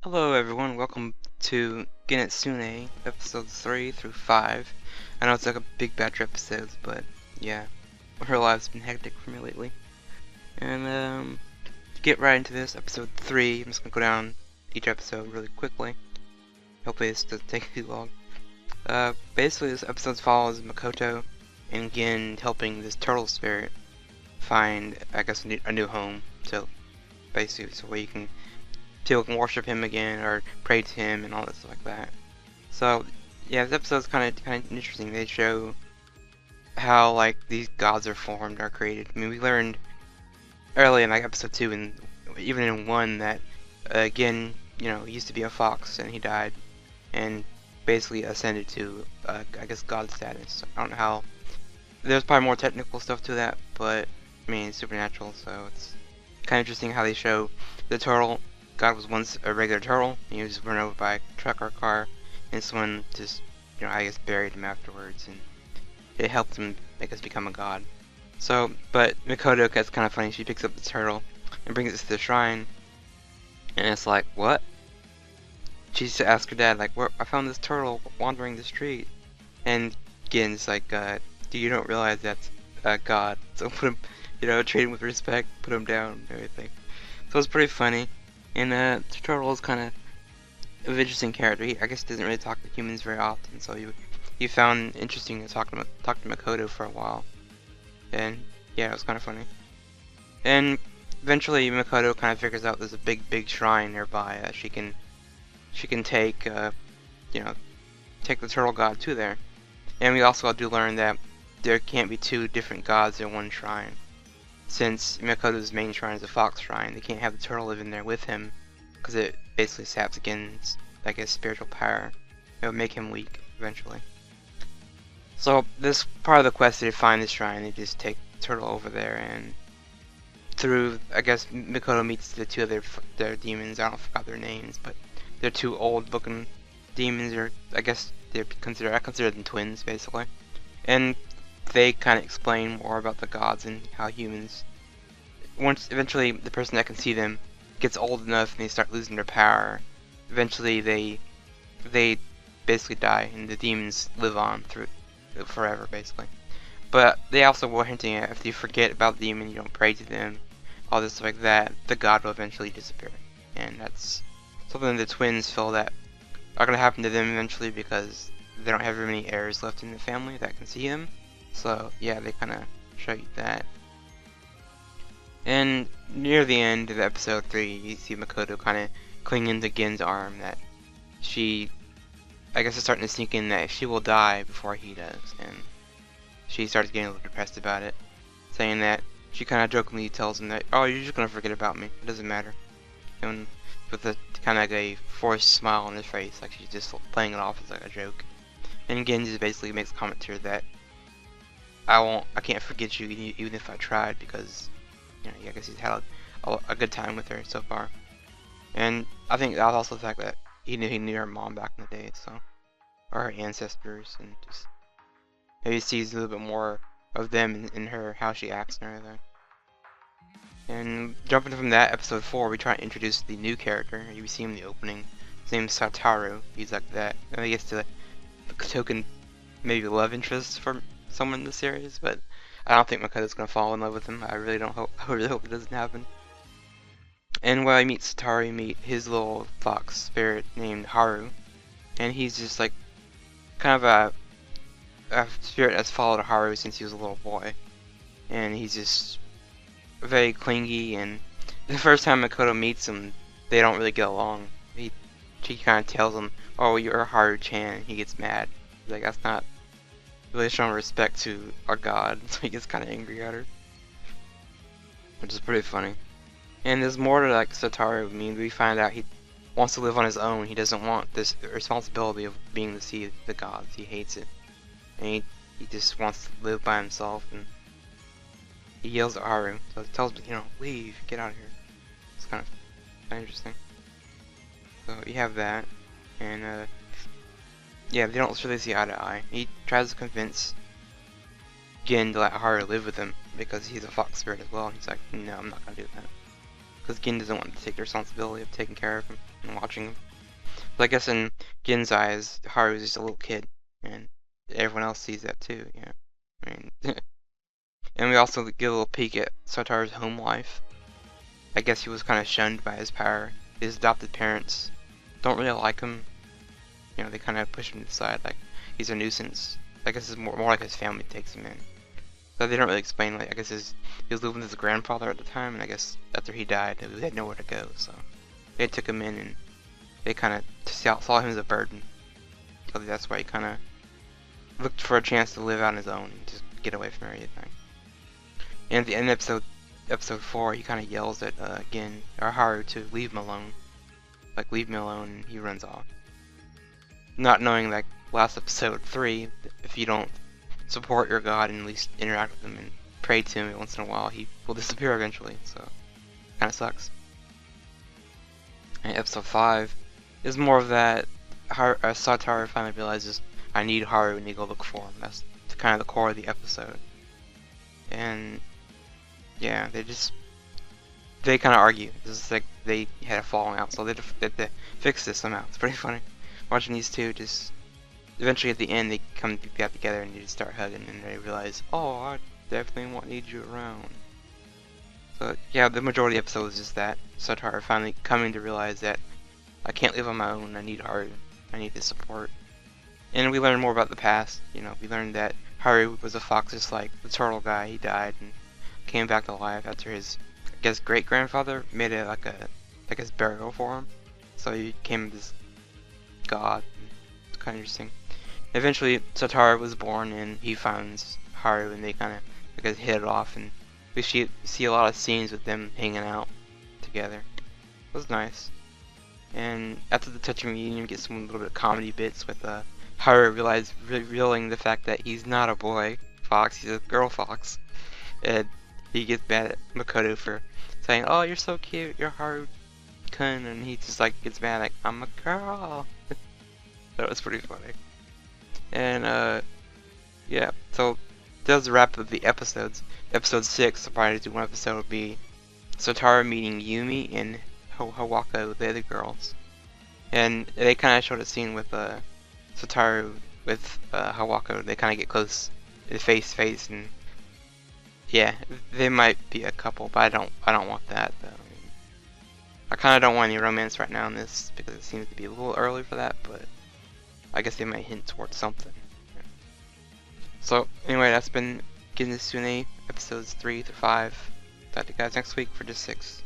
Hello everyone, welcome to Gingitsune, episodes 3 through 5. I know it's like a big batch of episodes, but yeah, her life's been hectic for me lately. And to get right into this, episode 3, I'm just gonna go down each episode really quickly. Hopefully this doesn't take too long. Basically this episode follows Makoto and Gin helping this turtle spirit find, I guess, a new home. So basically, so where you can people can worship him again or pray to him and all this stuff like that. So yeah, this episode's kind of interesting. They show how like these gods are formed, are created. I mean, we learned early in like episode 2 and even in 1 that again, he used to be a fox and he died and basically ascended to I guess god status. I don't know how. There's probably more technical stuff to that, but I mean it's supernatural, so it's kind of interesting how they show the turtle. God was once a regular turtle, and he was run over by a truck or car, and someone just, I guess buried him afterwards, and it helped him, I guess, become a god. So, but Mikoto gets kind of funny. She picks up the turtle and brings it to the shrine, and it's like, what? She just asks her dad, like, where I found this turtle wandering the street, and Gin's like, you don't realize that's God, so put him, treat him with respect, put him down, and everything. So it's pretty funny. And Turtle is kind of an interesting character. He, I guess, doesn't really talk to humans very often, so you found interesting to talk to Makoto for a while. And yeah, it was kind of funny. And eventually, Makoto kind of figures out there's a big shrine nearby that she can take, take the turtle god to there. And we also do learn that there can't be two different gods in one shrine. Since Makoto's main shrine is a fox shrine, they can't have the turtle live in there with him, because it basically saps against, like, his spiritual power. It would make him weak, eventually. So, this part of the quest to find this shrine, they just take the turtle over there, and through, I guess, Makoto meets the two of their demons. I don't forgot their names, but they're two old-looking demons, or I guess I consider them twins, basically. And they kind of explain more about the gods and how humans, once eventually the person that can see them gets old enough and they start losing their power, eventually they basically die and the demons live on through forever, basically. But they also were hinting at if you forget about the demon, you don't pray to them, all this stuff like that, the god will eventually disappear. And that's something the twins feel that are going to happen to them eventually because they don't have very many heirs left in the family that can see them. So yeah, they kind of show you that. And near the end of episode 3, you see Makoto kind of clinging to Gin's arm, that she, I guess, is starting to sink in that she will die before he does, and she starts getting a little depressed about it, saying that she kind of jokingly tells him that, oh, you're just gonna forget about me, it doesn't matter, and with a kind of like a forced smile on his face, like she's just playing it off as like a joke. And Gin just basically makes a comment to her that I can't forget you even if I tried, because I guess he's had a good time with her so far. And I think that was also the fact that he knew her mom back in the day, so, or her ancestors, and just maybe sees a little bit more of them in her, how she acts and everything. And jumping from that, episode 4, we try to introduce the new character. You see him in the opening. His name's Sataru. He's like that, I guess, the token maybe love interest for someone in the series, but I don't think Makoto's gonna fall in love with him. I really really hope it doesn't happen. And when I meet Sataru, you meet his little fox spirit named Haru, and he's just like kind of a spirit that's followed Haru since he was a little boy, and he's just very clingy. And the first time Makoto meets him, they don't really get along. She kind of tells him, "Oh, you're Haru-chan." He gets mad. He's like, that's not really showing respect to our god, so he gets kind of angry at her, which is pretty funny. And there's more to like Sataru. I mean, we find out he wants to live on his own. He doesn't want this responsibility of being to see the gods. He hates it, and he just wants to live by himself. And he yells at Haru, so he tells me, leave, get out of here. It's kind of interesting. So you have that, and yeah, they don't really see eye to eye. He tries to convince Gin to let Haru live with him because he's a fox spirit as well. And he's like, no, I'm not gonna do that. because Gin doesn't want to take the responsibility of taking care of him and watching him. But I guess in Gin's eyes, Haru is just a little kid, and everyone else sees that too. Yeah, I mean, and we also get a little peek at Sataru's home life. I guess he was kind of shunned by his power. His adopted parents don't really like him. You know, they kind of push him to the side, like he's a nuisance. I guess it's more like his family takes him in. So they don't really explain, like, I guess he was living with his grandfather at the time, and I guess after he died, they had nowhere to go, so they took him in, and they kind of saw him as a burden. So that's why he kind of looked for a chance to live on his own and just get away from everything. And at the end of episode 4, he kind of yells at Haru to leave him alone. Like, leave me alone, and he runs off. Not knowing, like, last episode 3, if you don't support your god and at least interact with him and pray to him once in a while, he will disappear eventually, so kinda sucks. And episode 5 is more of that Sataru finally realizes, I need Haru and they go look for him. That's kind of the core of the episode. And yeah, they kind of argue. This is like they had a falling out, so they had to fix this somehow. It's pretty funny watching these two just. Eventually, at the end, they come back together and they just start hugging, and they realize, oh, I definitely need you around. So yeah, the majority of the episode is just that Sataru finally coming to realize that I can't live on my own. I need Haru. I need his support. And we learn more about the past. You know, we learned that Haru was a fox, just like the turtle guy. He died and came back to life after his, I guess, great grandfather made it like his burial for him. So he became this god. It's kind of interesting. Eventually, Sataru was born, and he finds Haru, and they kind of, I guess, hit it off, and we see a lot of scenes with them hanging out together. It was nice. And after the touching reunion, we get some little bit of comedy bits with Haru revealing the fact that he's not a boy fox, he's a girl fox. And he gets mad at Makoto for saying, oh, you're so cute, you're Haru-kun, and he just like gets mad like, I'm a girl. That was pretty funny. And yeah, so that does the wrap of the episodes. Episode 6, I'll probably do one episode, would be Sataru meeting Yumi and Hawako, the other girls. And they kind of showed a scene with Sataru with Hawako. They kind of get close, face to face, and yeah, they might be a couple, but I don't want that though. I kind of don't want any romance right now in this because it seems to be a little early for that, but I guess they might hint towards something. So anyway, that's been Gingitsune episodes 3 through 5. Talk to you guys next week for just 6.